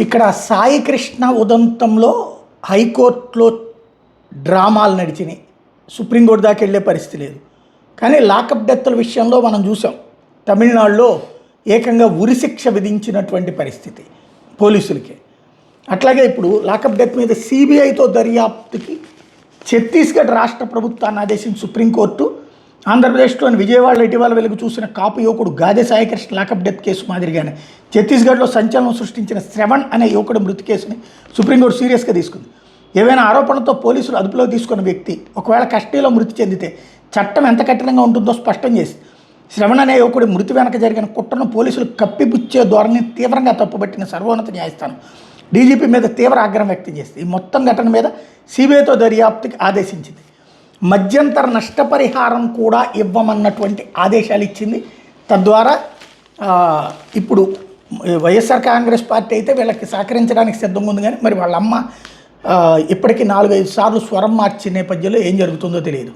ఇక్కడ సాయి కృష్ణ ఉదంతంలో హైకోర్టులో డ్రామాలు నడిచినాయి. సుప్రీంకోర్టు దాకా వెళ్ళే పరిస్థితి లేదు. కానీ లాకప్ డెత్ల విషయంలో మనం చూసాం. తమిళనాడులో ఏకంగా ఉరిశిక్ష విధించినటువంటి పరిస్థితి పోలీసులకి. అట్లాగే ఇప్పుడు లాకప్ డెత్ మీద సిబిఐతో దర్యాప్తుకి ఛత్తీస్గఢ్ రాష్ట్ర ప్రభుత్వాన్ని ఆదేశించి సుప్రీంకోర్టు ఆంధ్రప్రదేశ్లోని విజయవాడలో ఇటీవల వెలుగు చూసిన కాపు యువకుడు గాదె సాయికృష్ణ లాకప్ డెత్ కేసు మాదిరిగానే ఛత్తీస్గఢ్లో సంచలనం సృష్టించిన శ్రవణ్ అనే యువకుడు మృతి కేసుని సుప్రీంకోర్టు సీరియస్గా తీసుకుంది. ఏవైనా ఆరోపణలతో పోలీసులు అదుపులో తీసుకున్న వ్యక్తి ఒకవేళ కస్టడీలో మృతి చెందితే చట్టం ఎంత కఠినంగా ఉంటుందో స్పష్టం చేసింది. శ్రవణ్ అనే యువకుడి మృతి వెనక జరిగిన కుట్రను పోలీసులు కప్పిపుచ్చే ధోరణిని తీవ్రంగా తప్పుపట్టిన సర్వోన్నత న్యాయస్థానం డీజీపీ మీద తీవ్ర ఆగ్రహం వ్యక్తం చేసింది. ఈ మొత్తం ఘటన మీద సిబిఐతో దర్యాప్తుకి ఆదేశించింది. మధ్యంతర నష్టపరిహారం కూడా ఇవ్వమన్నటువంటి ఆదేశాలు ఇచ్చింది. తద్వారా ఇప్పుడు వైఎస్ఆర్ కాంగ్రెస్ పార్టీ అయితే వీళ్ళకి సహకరించడానికి సిద్ధంగా ఉంది. కానీ మరి వాళ్ళ అమ్మ ఇప్పటికీ 4-5 సార్లు స్వరం మార్చిన నేపథ్యంలో ఏం జరుగుతుందో తెలియదు.